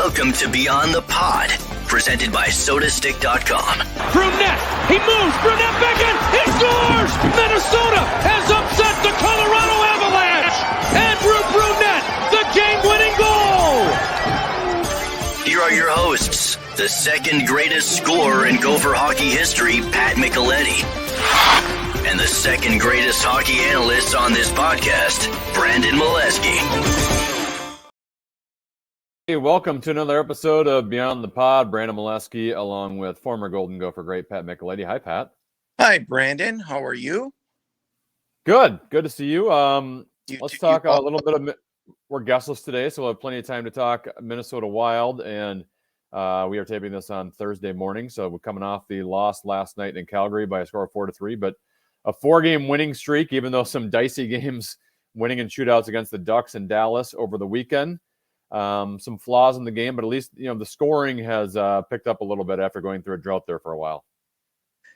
Welcome to Beyond the Pod, presented by SodaStick.com. Brunette, he moves, Brunette back in, he scores! Minnesota has upset the Colorado Avalanche! Andrew Brunette, the game-winning goal! Here are your hosts, the second greatest scorer in Gopher hockey history, Pat Micheletti, and the second greatest hockey analyst on this podcast, Brandon Mileski. Hey, welcome to another episode of Beyond the Pod. Brandon Mileski, along with former Golden Gopher great Pat Micheletti. Hi, Pat. Hi, Brandon. How are you? Good to see you. Let's talk a little bit of. We're guestless today, so we'll have plenty of time to talk Minnesota Wild, and we are taping this on Thursday morning. So we're coming off the loss last night in Calgary by a score of 4-3, but a 4-game winning streak, even though some dicey games, winning in shootouts against the Ducks and Dallas over the weekend. Some flaws in the game, but at least, the scoring has picked up a little bit after going through a drought there for a while.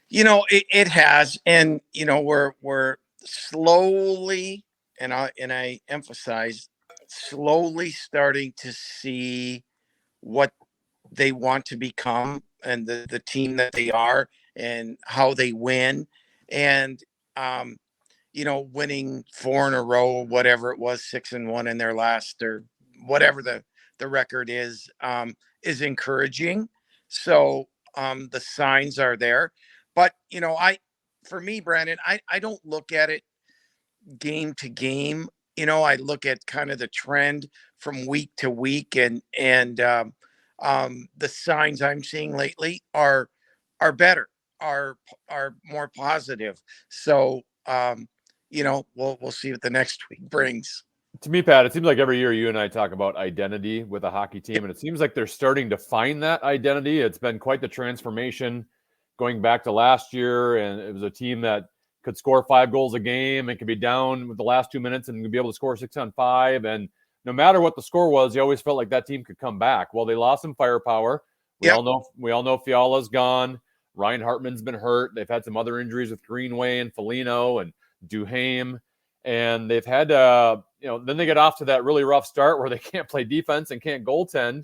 It has, and we're slowly, and I emphasize, slowly starting to see what they want to become and the team that they are and how they win, and winning 4 in a row, whatever it was, 6-1 in their last, or whatever the record is encouraging. So the signs are there, but for me, Brandon, I don't look at it game to game. I look at kind of the trend from week to week, and the signs I'm seeing lately are better, are more positive. So we'll see what the next week brings. To me, Pat, it seems like every year you and I talk about identity with a hockey team, and it seems like they're starting to find that identity. It's been quite the transformation going back to last year, and it was a team that could score 5 goals a game and could be down with the last 2 minutes and be able to score 6 on 5. And no matter what the score was, you always felt like that team could come back. Well, they lost some firepower. We all know Fiala's gone. Ryan Hartman's been hurt. They've had some other injuries with Greenway and Foligno and Duhaime. And they've had then they get off to that really rough start where they can't play defense and can't goaltend.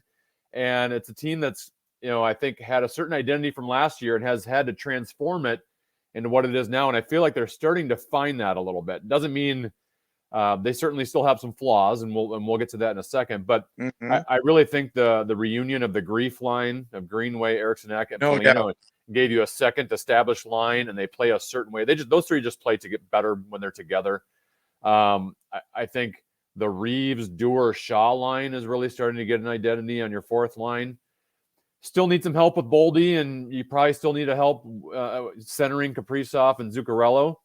And it's a team that's, I think had a certain identity from last year and has had to transform it into what it is now. And I feel like they're starting to find that a little bit. It doesn't mean they certainly still have some flaws, and we'll get to that in a second. But I really think the reunion of the Grief line of Greenway, Eriksson Ek, and Foligno gave you a second established line, and they play a certain way. Those three just play to get better when they're together. I think the Reaves, Dewar, Shaw line is really starting to get an identity on your fourth line. Still need some help with Boldy, and you probably still need a help centering Kaprizov and Zuccarello.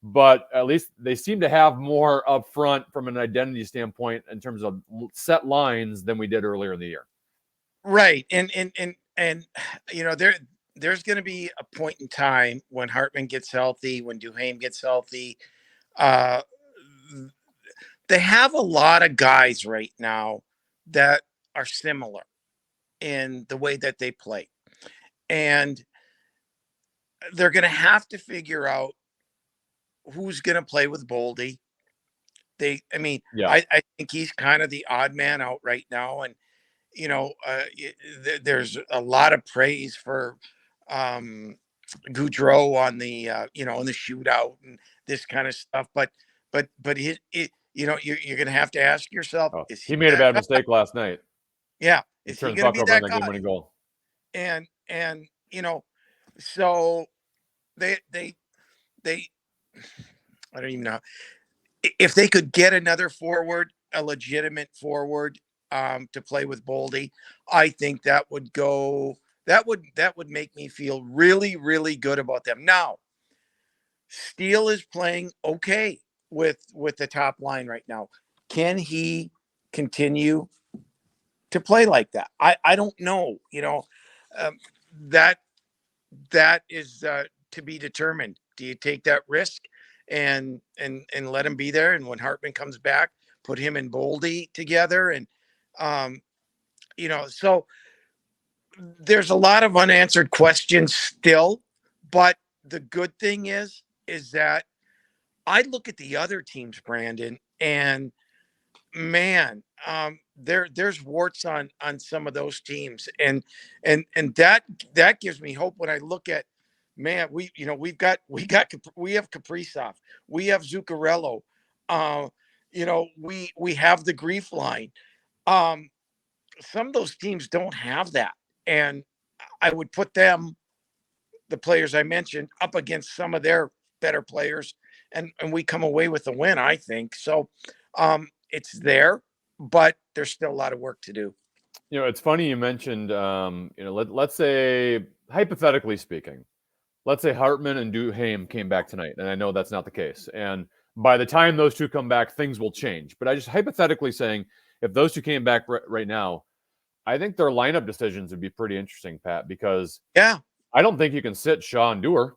But at least they seem to have more up front from an identity standpoint in terms of set lines than we did earlier in the year. Right. And there's going to be a point in time when Hartman gets healthy, when Duhaime gets healthy. They have a lot of guys right now that are similar in the way that they play. And they're going to have to figure out who's going to play with Boldy. I think he's kind of the odd man out right now. And, there's a lot of praise for Goudreau on the, in the shootout and this kind of stuff. But you're going to have to ask yourself, he made a bad mistake last night. Yeah. Is he going to be that guy? Game-winning goal. And so they I don't even know if they could get another forward, a legitimate forward, to play with Boldy. I think that would make me feel really, really good about them. Now, Steele is playing okay with the top line right now. Can he continue to play like that? I don't know. That is to be determined. Do you take that risk and let him be there? And when Hartman comes back, put him and Boldy together. And, so there's a lot of unanswered questions still, but the good thing is that I look at the other teams, Brandon, and man, there's warts on some of those teams, and that gives me hope when I look at, man, we have Kaprizov, we have Zuccarello, we have the grief line. Um, some of those teams don't have that, and I would put them, the players I mentioned, up against some of their better players, and we come away with a win, I think. So it's there, but there's still a lot of work to do. It's funny you mentioned, let's say, hypothetically speaking, let's say Hartman and Duhaime came back tonight, and I know that's not the case. And by the time those two come back, things will change. But I just hypothetically saying, if those two came back right now, I think their lineup decisions would be pretty interesting, Pat, because Yeah, I don't think you can sit Shaw and Dewar,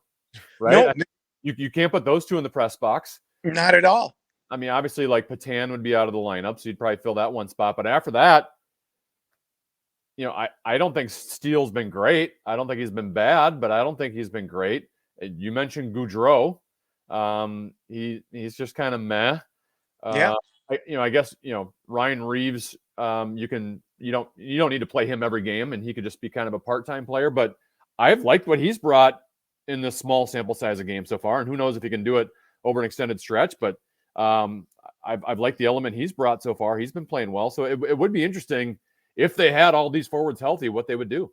no, right? You can't put those two in the press box. not at all. I mean, obviously, like Patan would be out of the lineup, so you'd probably fill that one spot. But after that, I don't think Steele's been great. I don't think he's been bad, but I don't think he's been great. You mentioned Goudreau. He's just kind of meh. Yeah, I guess Ryan Reaves. You don't need to play him every game, and he could just be kind of a part-time player. But I've liked what he's brought in this small sample size of games so far, and who knows if he can do it over an extended stretch. But I've liked the element he's brought so far. He's been playing well, so it would be interesting if they had all these forwards healthy, what they would do.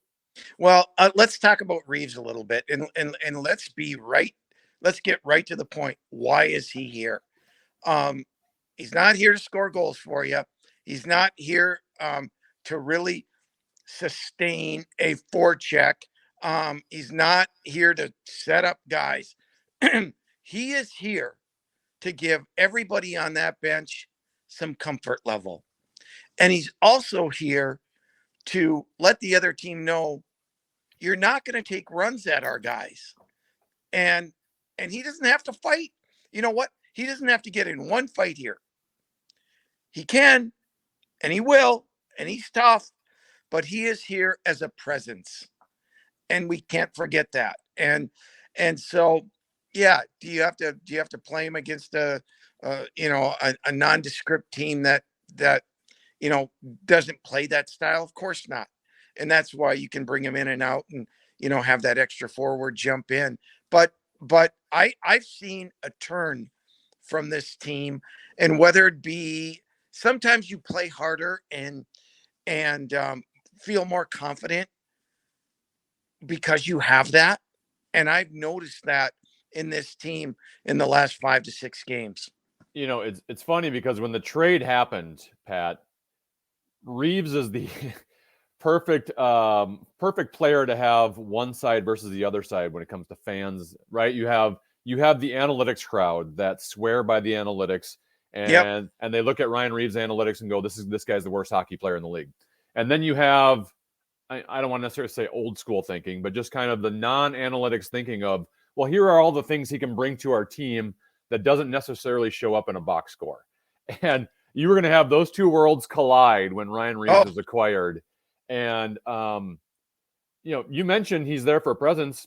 well, let's talk about Reaves a little bit, and let's be right. Let's get right to the point. Why is he here? He's not here to score goals for you. He's not here to really sustain a forecheck. He's not here to set up guys. He is here to give everybody on that bench some comfort level. And he's also here to let the other team know you're not going to take runs at our guys. And he doesn't have to fight. You know what? He doesn't have to get in one fight here. He can, and he will, and he's tough, but he is here as a presence. And we can't forget that. And so, yeah, do you have to play him against a nondescript team that doesn't play that style? Of course not. And that's why you can bring him in and out and have that extra forward jump in. But I've seen a turn from this team, and whether it be sometimes you play harder and feel more confident because you have that. And I've noticed that in this team in the last 5 to 6 games. It's funny because when the trade happened, Pat, Reaves is the perfect player to have one side versus the other side when it comes to fans, right? You have the analytics crowd that swear by the analytics, and they look at Ryan Reaves' analytics and go, this guy's the worst hockey player in the league. And then you have, I don't want to necessarily say old school thinking, but just kind of the non-analytics thinking of, well, here are all the things he can bring to our team that doesn't necessarily show up in a box score. And you were going to have those two worlds collide when Ryan Reaves was acquired. And, you mentioned he's there for a presence,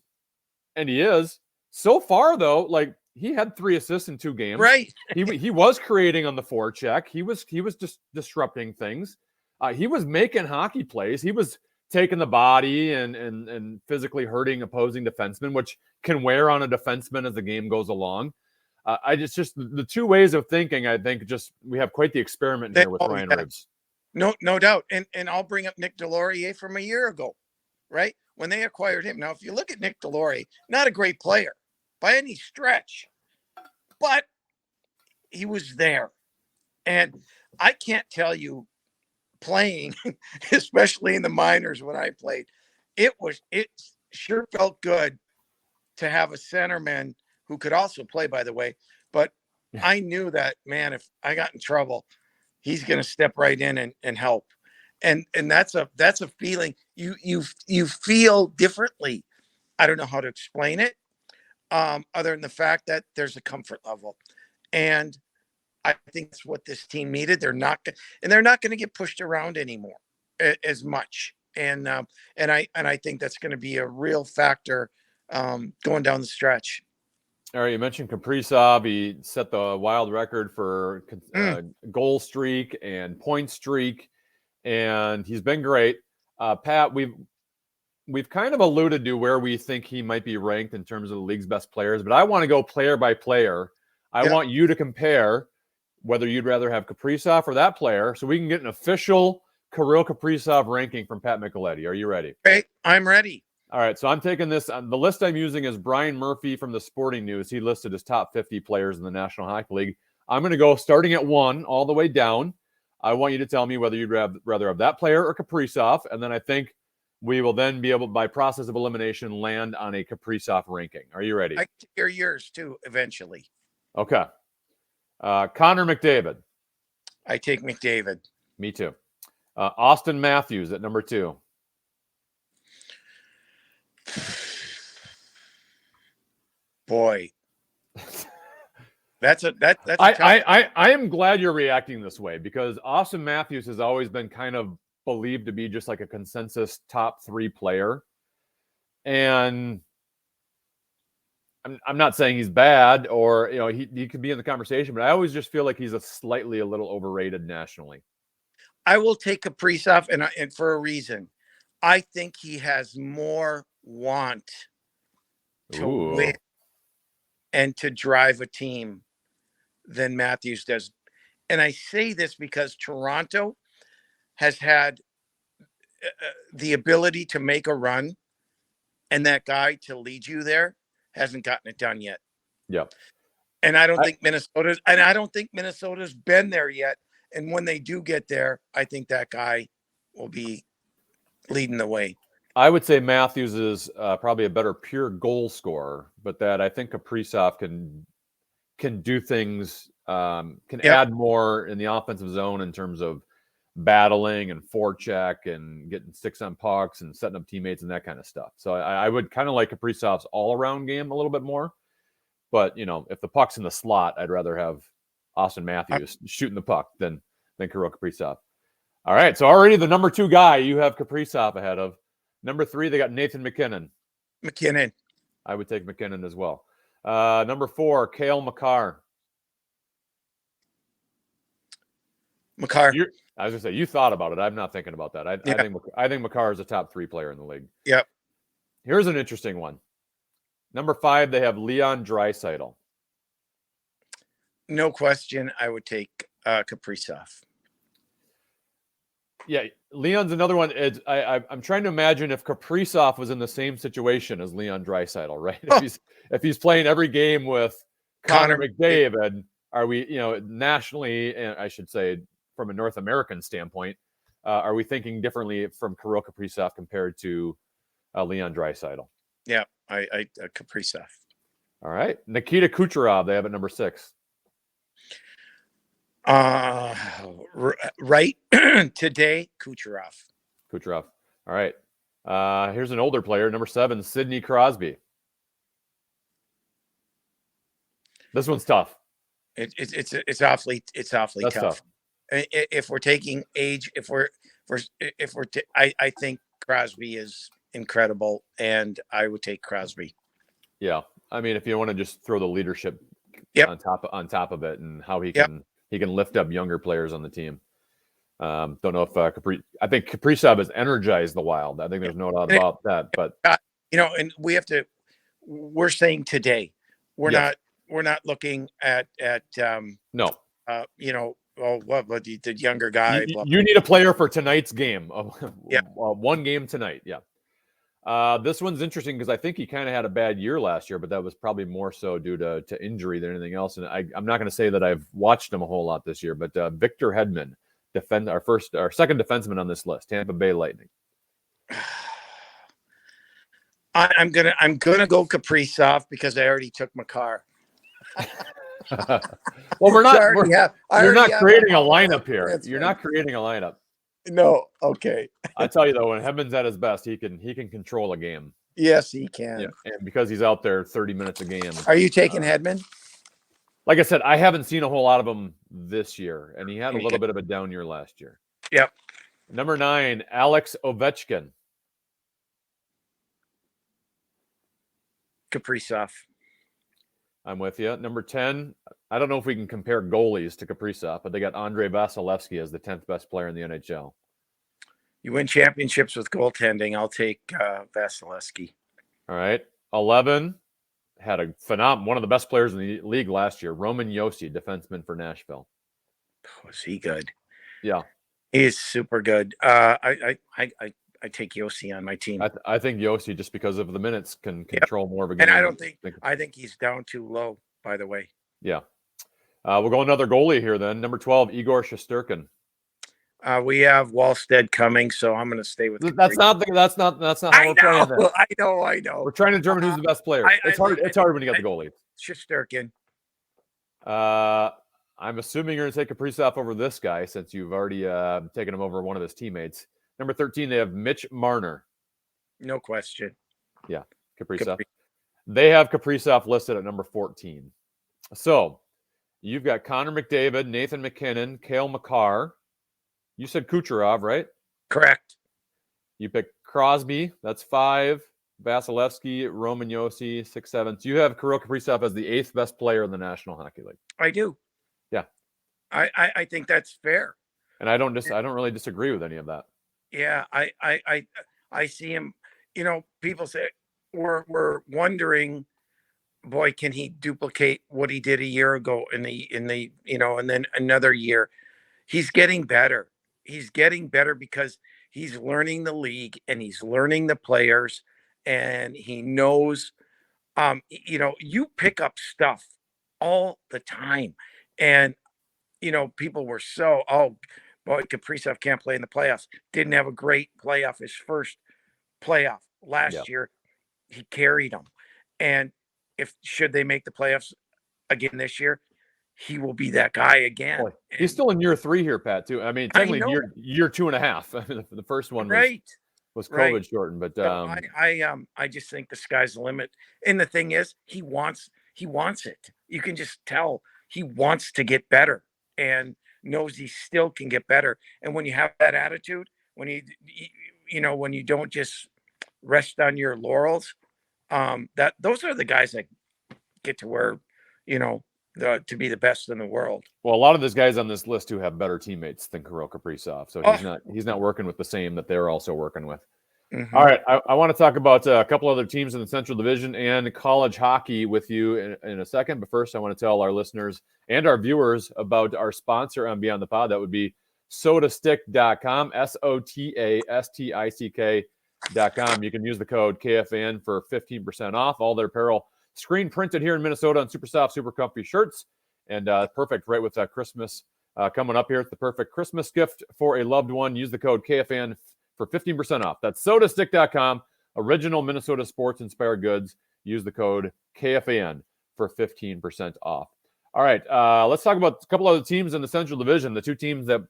and he is. So far, though, like, he had 3 assists in 2 games. Right. He was creating on the forecheck. He was just disrupting things. He was making hockey plays. He was taking the body and physically hurting opposing defensemen, which can wear on a defenseman as the game goes along. I just the two ways of thinking, I think, just we have quite the experiment here with Ryan Reaves. No doubt. And I'll bring up Nick Delorier from a year ago, right? When they acquired him. Now, if you look at Nick Delorier, not a great player by any stretch, but he was there. And I can't tell you, playing, especially in the minors when I played, it sure felt good to have a centerman who could also play, by the way. But I knew that, man, if I got in trouble, he's going to step right in and help. And that's a feeling you feel differently. I don't know how to explain it, other than the fact that there's a comfort level. And I think that's what this team needed. They're not going to get pushed around anymore as much. And I think that's going to be a real factor going down the stretch. All right, you mentioned Kaprizov. He set the wild record for goal streak and point streak, and he's been great. Pat, we've kind of alluded to where we think he might be ranked in terms of the league's best players, but I want to go player by player. I want you to compare whether you'd rather have Kaprizov or that player, so we can get an official Kirill Kaprizov ranking from Pat Micheletti. Are you ready? Okay, I'm ready. All right, so I'm taking this. The list I'm using is Brian Murphy from the Sporting News. He listed his top 50 players in the National Hockey League. I'm going to go starting at 1 all the way down. I want you to tell me whether you'd rather have that player or Kaprizov, and then I think we will then be able, by process of elimination, land on a Kaprizov ranking. Are you ready? I can hear yours too eventually. Okay. Connor McDavid. I take McDavid. Me too. Austin Matthews at number 2. Boy, that's I am glad you're reacting this way, because Austin Matthews has always been kind of believed to be just like a consensus top 3 player, and I'm not saying he's bad or he could be in the conversation, but I always just feel like he's a little overrated nationally. I will take Kaprizov, and for a reason. I think he has more want to win and to drive a team than Matthews does. And I say this because Toronto has had the ability to make a run, and that guy to lead you there hasn't gotten it done yet. Yeah. And I don't think Minnesota's been there yet. And when they do get there, I think that guy will be leading the way. I would say Matthews is probably a better pure goal scorer, but that I think Kaprizov can do things, add more in the offensive zone in terms of battling and forecheck and getting sticks on pucks and setting up teammates and that kind of stuff. So I would kind of like Kaprizov's all-around game a little bit more. But, if the puck's in the slot, I'd rather have Austin Matthews shooting the puck than Kirill Kaprizov. All right, so already the number 2 guy you have Kaprizov ahead of. Number 3, they got Nathan McKinnon. I would take McKinnon as well. Number 4, Cale Makar. I was going to say, you thought about it. I'm not thinking about that. I think Makar is a top 3 player in the league. Yep. Here's an interesting one. Number 5, they have Leon Draisaitl. No question, I would take Kaprizov. Yeah, Leon's another one. I'm trying to imagine if Kaprizov was in the same situation as Leon Draisaitl, right? If he's playing every game with Connor McDavid, are we, nationally, and I should say from a North American standpoint, are we thinking differently from Kirill Kaprizov compared to Leon Draisaitl? Yeah, I Kaprizov. All right, Nikita Kucherov, they have at number 6. Right today, Kucherov. All right. Here's an older player, number 7, Sidney Crosby. This one's tough. It's awfully tough. If we're taking age, I think Crosby is incredible, and I would take Crosby. Yeah, I mean, if you want to just throw the leadership on top of it, and how he can lift up younger players on the team. Don't know if I think Kaprizov has energized the Wild. I think there's no doubt about that. But and we're saying today, we're not looking at no. What the younger guy. You need a player for tonight's game. One game tonight. Yeah. This one's interesting because I think he kind of had a bad year last year, but that was probably more so due to injury than anything else. And I'm not going to say that I've watched him a whole lot this year, but Victor Hedman, our second defenseman on this list, Tampa Bay Lightning. I'm gonna go Kaprizov because I already took Makar. Well, you're not creating a lineup here. You're not creating a lineup. No, okay. I tell you though, when Hedman's at his best, he can control a game. Yes, he can. Yeah, and because he's out there 30 minutes a game. Are you taking Hedman? Like I said, I haven't seen a whole lot of him this year, and he had a little bit of a down year last year. Yep. Number 9, Alex Ovechkin. Kaprizov. I'm with you. Number 10, I don't know if we can compare goalies to Kaprizov, but they got Andrei Vasilevsky as the 10th best player in the NHL. You win championships with goaltending. I'll take Vasilevsky. All right. 11, had a one of the best players in the league last year, Roman Josi, defenseman for Nashville. Was he good? Yeah. He is super good. I take Josi on my team. I think Josi, just because of the minutes, can control more of a game. And I think he's down too low, by the way. Yeah. We'll go another goalie here then. Number 12, Igor Shesterkin. We have Wallstead coming, so I'm going to stay with. That's not how we're playing this. I know. We're trying to determine who's the best player. It's hard when you got the goalie. Shesterkin. I'm assuming you're going to take Kaprizov over this guy since you've already taken him over one of his teammates. Number 13, they have Mitch Marner. No question. Yeah, Kaprizov. They have Kaprizov listed at number 14. So you've got Connor McDavid, Nathan McKinnon, Cale Makar. You said Kucherov, right? Correct. You picked Crosby. That's 5. Vasilevsky, Roman Josi, 6, 7. So you have Kirill Kaprizov as the 8th best player in the National Hockey League. I do. Yeah. I think that's fair. And I don't really disagree with any of that. Yeah, I see him. People say we're wondering, boy, can he duplicate what he did a year ago in the and then another year. He's getting better. He's getting better because he's learning the league and he's learning the players and he knows you pick up stuff all the time. And people were so, oh boy, Kaprizov can't play in the playoffs. Didn't have a great playoff. His first playoff last year, he carried them. And should they make the playoffs again this year, he will be that guy again. Boy, he's still in year 3 here, Pat, too. I mean, technically year 2.5. The first one was COVID shortened, but I just think the sky's the limit. And the thing is, he wants it. You can just tell he wants to get better and knows he still can get better. And when you have that attitude, when when you don't just rest on your laurels, those are the guys that get to where, to be the best in the world. Well, a lot of these guys on this list who have better teammates than Kirill Kaprizov, so he's not working with the same that they're also working with. Mm-hmm. All right, I want to talk about a couple other teams in the Central Division and college hockey with you in a second. But first, I want to tell our listeners and our viewers about our sponsor on Beyond the Pod. That would be sotastick.com, SOTASTICK.com. You can use the code KFN for 15% off all their apparel. Screen printed here in Minnesota on super soft, super comfy shirts, and perfect right with Christmas coming up here. It's the perfect Christmas gift for a loved one. Use the code KFN for 15% off. That's sotastick.com, original Minnesota sports inspired goods. Use the code KFN for 15% off. All right, let's talk about a couple other teams in the Central Division. The two teams that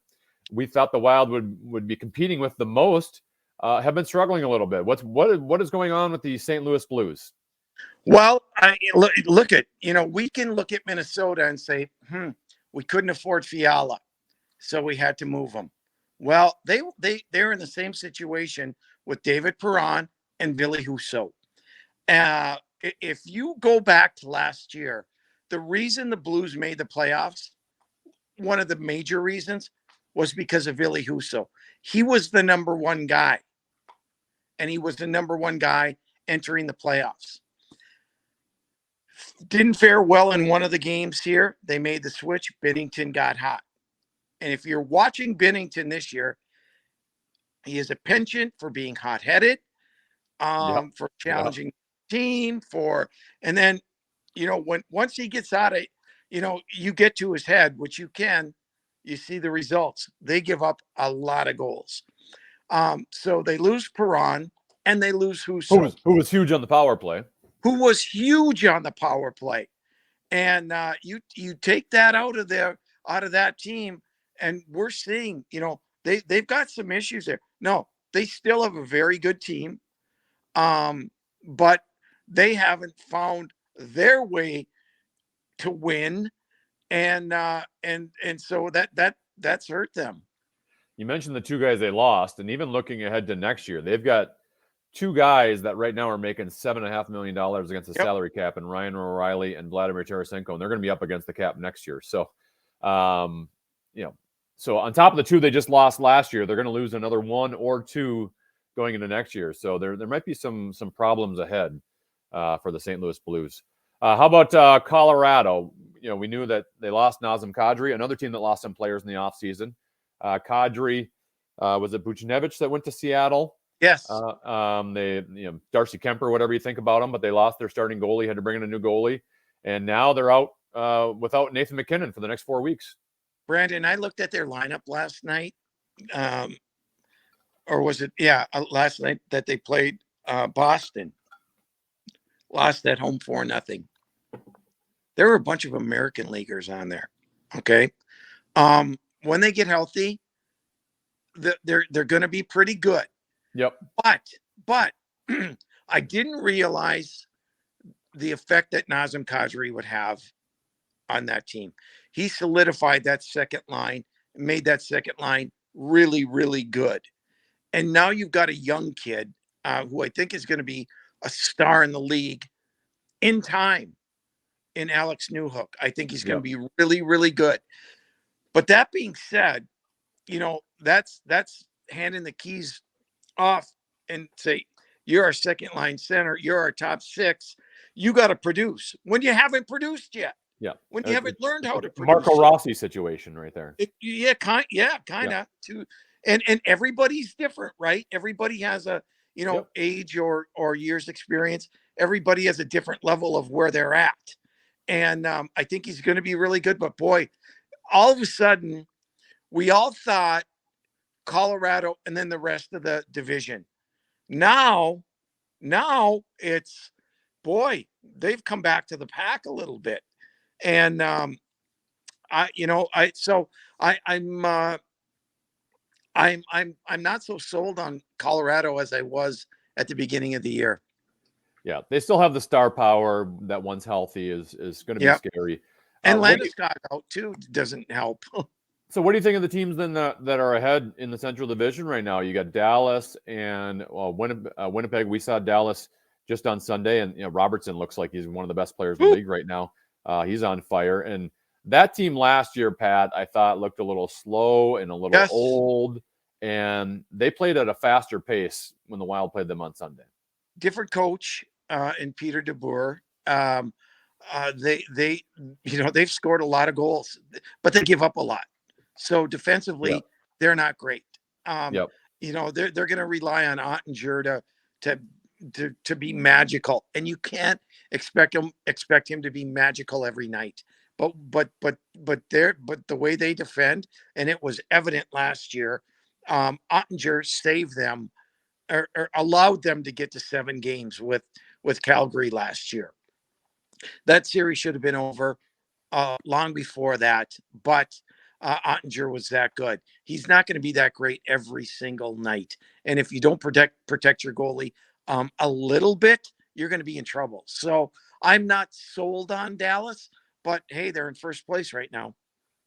we thought the Wild would be competing with the most have been struggling a little bit. What is going on with the St. Louis Blues? Well, look at, we can look at Minnesota and say, we couldn't afford Fiala, so we had to move them. Well, they're in the same situation with David Perron and Billy Husso. If you go back to last year, the reason the Blues made the playoffs, one of the major reasons, was because of Billy Husso. He was the number one guy, and he was the number one guy entering the playoffs. Didn't fare well in one of the games here. They made the switch. Binnington got hot. And if you're watching Binnington this year, he is a penchant for being hot-headed, for challenging the team, and then, once he gets out of, you get to his head, which you can, you see the results. They give up a lot of goals. So they lose Perron and they lose Husso. Who was huge on the power play. Who was huge on the power play. And you take that out of that team, and we're seeing, they've got some issues there. No, they still have a very good team, but they haven't found their way to win, and so that's hurt them. You mentioned the two guys they lost, and even looking ahead to next year, they've got two guys that right now are making $7.5 million against the Yep. salary cap, and Ryan O'Reilly and Vladimir Tarasenko, and they're going to be up against the cap next year. So, so on top of the two they just lost last year, they're going to lose another one or two going into next year. So there might be some problems ahead for the St. Louis Blues. How about Colorado? We knew that they lost Nazem Kadri, another team that lost some players in the offseason. Kadri, was it Buchnevich that went to Seattle? Yes. They, Darcy Kemper, whatever you think about them, but they lost their starting goalie, had to bring in a new goalie, and now they're out without Nathan McKinnon for the next 4 weeks. Brandon, I looked at their lineup last night, or was it? Last night that they played Boston, lost at home 4-0. There were a bunch of American leaguers on there. Okay, when they get healthy, they're going to be pretty good. Yep. But I didn't realize the effect that Nazem Kadri would have on that team. He solidified that second line and made that second line really, really good. And now you've got a young kid who I think is going to be a star in the league in time, in Alex Newhook. I think he's going to be really, really good. But that being said, that's handing the keys off and say, you're our second line center, you're our top six, you got to produce when you haven't produced yet. Yeah. When you haven't learned how to produce. Marco Rossi situation right there. Kind of too. And everybody's different, right? Everybody has a, age or years experience. Everybody has a different level of where they're at. And I think he's going to be really good. But boy, all of a sudden, we all thought Colorado and then the rest of the division. Now it's, boy, they've come back to the pack a little bit. And I'm not so sold on Colorado as I was at the beginning of the year. Yeah, they still have the star power that once healthy is going to be scary. And Landeskog out too doesn't help. So what do you think of the teams then that are ahead in the Central Division right now? You got Dallas and Winnipeg. We saw Dallas just on Sunday, and Robertson looks like he's one of the best players in the league right now. He's on fire. And that team last year, Pat, I thought looked a little slow and a little old, and they played at a faster pace when the Wild played them on Sunday. Different coach in Peter DeBoer. They've scored a lot of goals, but they give up a lot. So defensively, they're not great. They're going to rely on Ottinger to be magical, and you can't expect him to be magical every night. But the way they defend, and it was evident last year, Ottinger saved them or allowed them to get to 7 games with Calgary last year. That series should have been over long before that, but Ottinger was that good. He's not going to be that great every single night. And if you don't protect your goalie a little bit, you're going to be in trouble. So I'm not sold on Dallas, but hey, they're in first place right now.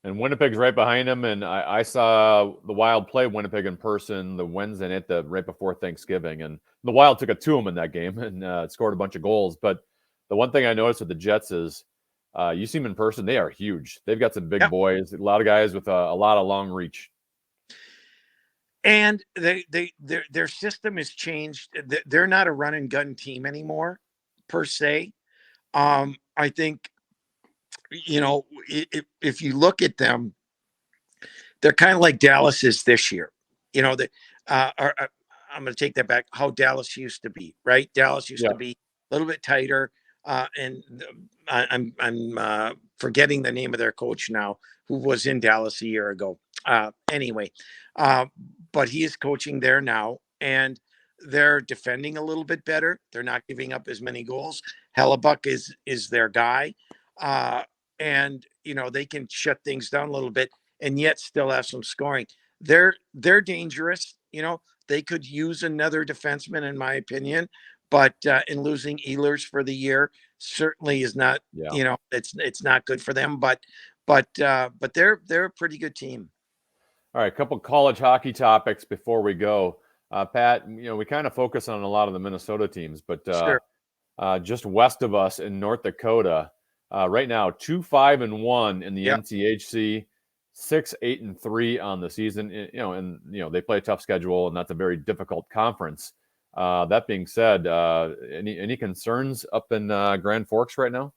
And Winnipeg's right behind them. And I saw the Wild play Winnipeg in person the Wednesday night, right before Thanksgiving. And the Wild took it to them in that game and scored a bunch of goals. But the one thing I noticed with the Jets is you see them in person, they are huge. They've got some big boys, a lot of guys with a lot of long reach. And their system has changed. They're not a run and gun team anymore, per se. I think, if you look at them, they're kind of like Dallas is this year. I'm going to take that back. How Dallas used to be, right? Dallas used to be a little bit tighter. And I'm forgetting the name of their coach now, who was in Dallas a year ago. But he is coaching there now, and they're defending a little bit better. They're not giving up as many goals. Hellebuck is their guy, and they can shut things down a little bit, and yet still have some scoring. They're dangerous. They could use another defenseman, in my opinion. But in losing Ehlers for the year certainly is not, it's not good for them. But they're a pretty good team. All right, a couple college hockey topics before we go. Pat, we kind of focus on a lot of the Minnesota teams, but Sure. just west of us in North Dakota, right now, 2-5-1 in the Yep. NCHC, 6-8-3 on the season. They play a tough schedule, and that's a very difficult conference. That being said, any concerns up in Grand Forks right now?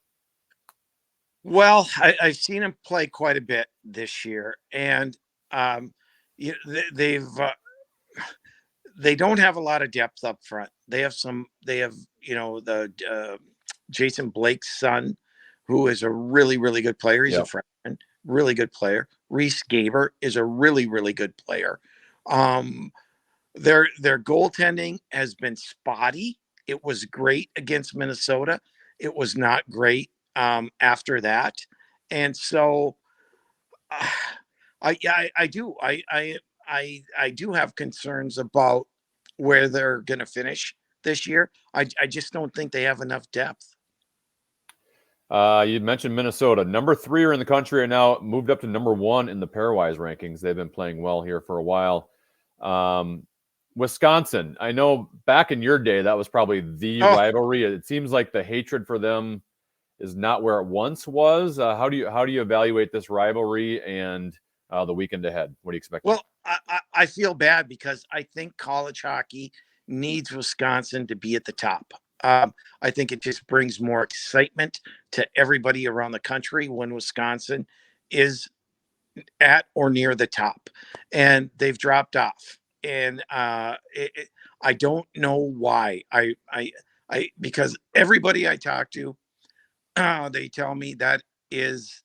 Well, I've seen him play quite a bit this year, and they've they don't have a lot of depth up front. They have the Jason Blake's son, who is a really, really good player. He's a freshman, really good player. Reese Gaber is a really, really good player. Their goaltending has been spotty. It was great against Minnesota. It was not great after that, and so I do have concerns about where they're going to finish this year. I just don't think they have enough depth. You mentioned Minnesota. Number 3 are in the country right now, moved up to number 1 in the pairwise rankings. They've been playing well here for a while. Wisconsin, I know back in your day, that was probably the rivalry. It seems like the hatred for them is not where it once was. How do you evaluate this rivalry and the weekend ahead? What do you expect? Well, I feel bad because I think college hockey needs Wisconsin to be at the top. I think it just brings more excitement to everybody around the country when Wisconsin is at or near the top, and they've dropped off. And I don't know why. Because everybody I talk to, they tell me that is,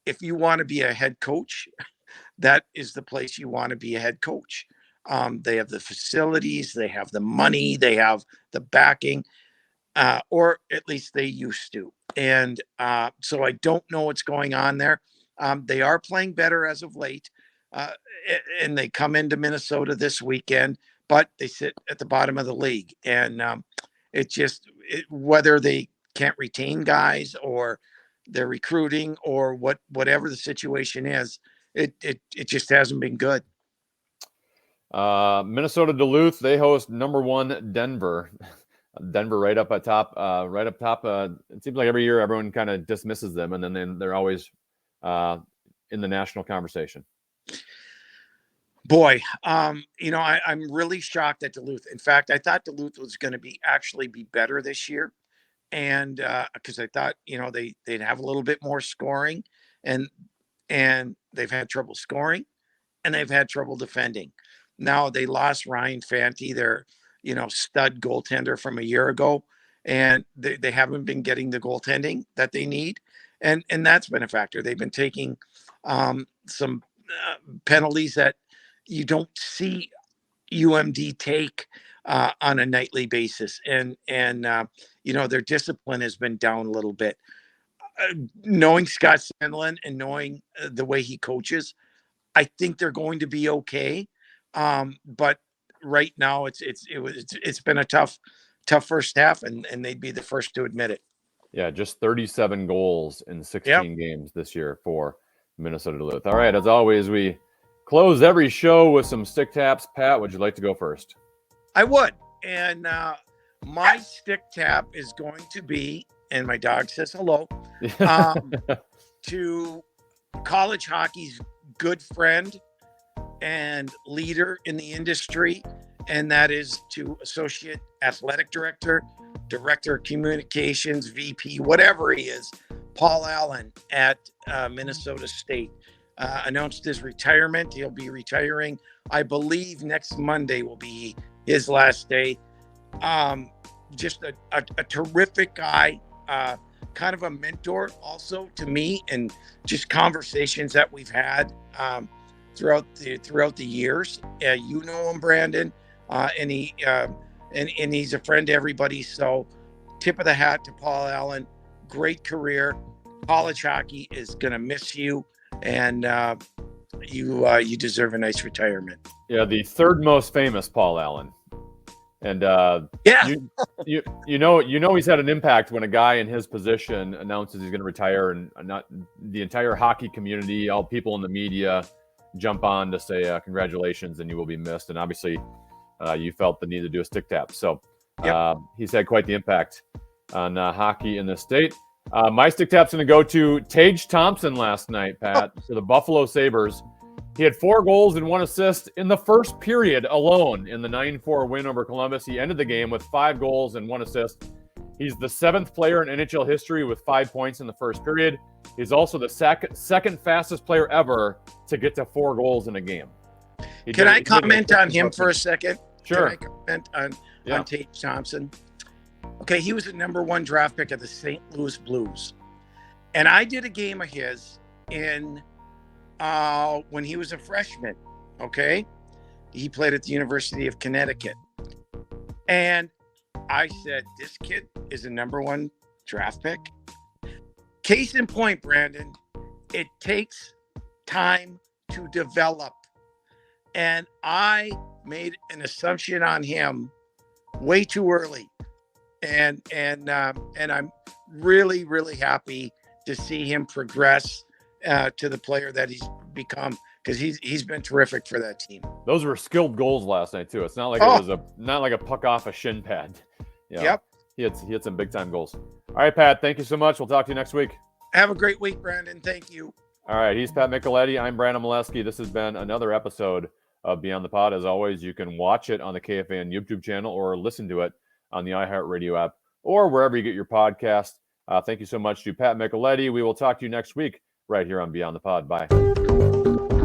if you want to be a head coach, that is the place you want to be a head coach. They have the facilities, they have the money, they have the backing, or at least they used to. And so I don't know what's going on there. They are playing better as of late, and they come into Minnesota this weekend, but they sit at the bottom of the league. And whether they can't retain guys or they're recruiting or whatever the situation is, it just hasn't been good. Minnesota Duluth, they host number 1 Denver. Denver right up at top, right up top. It seems like every year everyone kind of dismisses them, and then they're always in the national conversation. Boy, I'm really shocked at Duluth. In fact, I thought Duluth was going to be better this year, and because I thought they'd have a little bit more scoring, and they've had trouble scoring, and they've had trouble defending. Now they lost Ryan Fanti, their stud goaltender from a year ago, and they haven't been getting the goaltending that they need, and that's been a factor. They've been taking some penalties that you don't see UMD take on a nightly basis, and their discipline has been down a little bit. Knowing Scott Sandlin and knowing the way he coaches, I think they're going to be okay. But right now, it's been a tough first half, and they'd be the first to admit it. Yeah, just 37 goals in 16 games this year for Minnesota Duluth. All right, as always, we close every show with some stick taps. Pat, would you like to go first? I would. And my stick tap is going to be, and my dog says hello, to college hockey's good friend and leader in the industry, and that is to Associate Athletic Director, Director of Communications, VP, whatever he is, Paul Allen at Minnesota State. Announced his retirement. He'll be retiring, I believe, next Monday will be his last day. Just a terrific guy, kind of a mentor also to me, and just conversations that we've had throughout the years. You know him, Brandon, and he's a friend to everybody. So, tip of the hat to Paul Allen. Great career. College hockey is gonna miss you, and you deserve a nice retirement. Yeah, the third most famous Paul Allen. And you know he's had an impact when a guy in his position announces he's going to retire, and not the entire hockey community, all people in the media jump on to say congratulations and you will be missed. And obviously you felt the need to do a stick tap. So he's had quite the impact on hockey in the state. My stick tap's going to go to Tage Thompson last night, Pat, for the Buffalo Sabres. He had 4 goals and 1 assist in the first period alone in the 9-4 win over Columbus. He ended the game with 5 goals and 1 assist. He's the 7th player in NHL history with 5 points in the first period. He's also the second fastest player ever to get to 4 goals in a game. Can I comment on him for a second? Sure. Can I comment on Tage Thompson? Okay, he was the number 1 draft pick of the St. Louis Blues. And I did a game of his in when he was a freshman, okay? He played at the University of Connecticut. And I said, this kid is a number 1 draft pick. Case in point, Brandon, it takes time to develop. And I made an assumption on him way too early. And I'm really, really happy to see him progress to the player that he's become, because he's been terrific for that team. Those were skilled goals last night too. It's not like it was not like a puck off a shin pad. Yep. He had some big time goals. All right, Pat, thank you so much. We'll talk to you next week. Have a great week, Brandon. Thank you. All right, he's Pat Micheletti. I'm Brandon Mileski. This has been another episode of Beyond the Pod. As always, you can watch it on the KFAN YouTube channel or listen to it on the iHeartRadio app or wherever you get your podcast. Thank you so much to Pat Micheletti. We will talk to you next week right here on Beyond the Pod. Bye.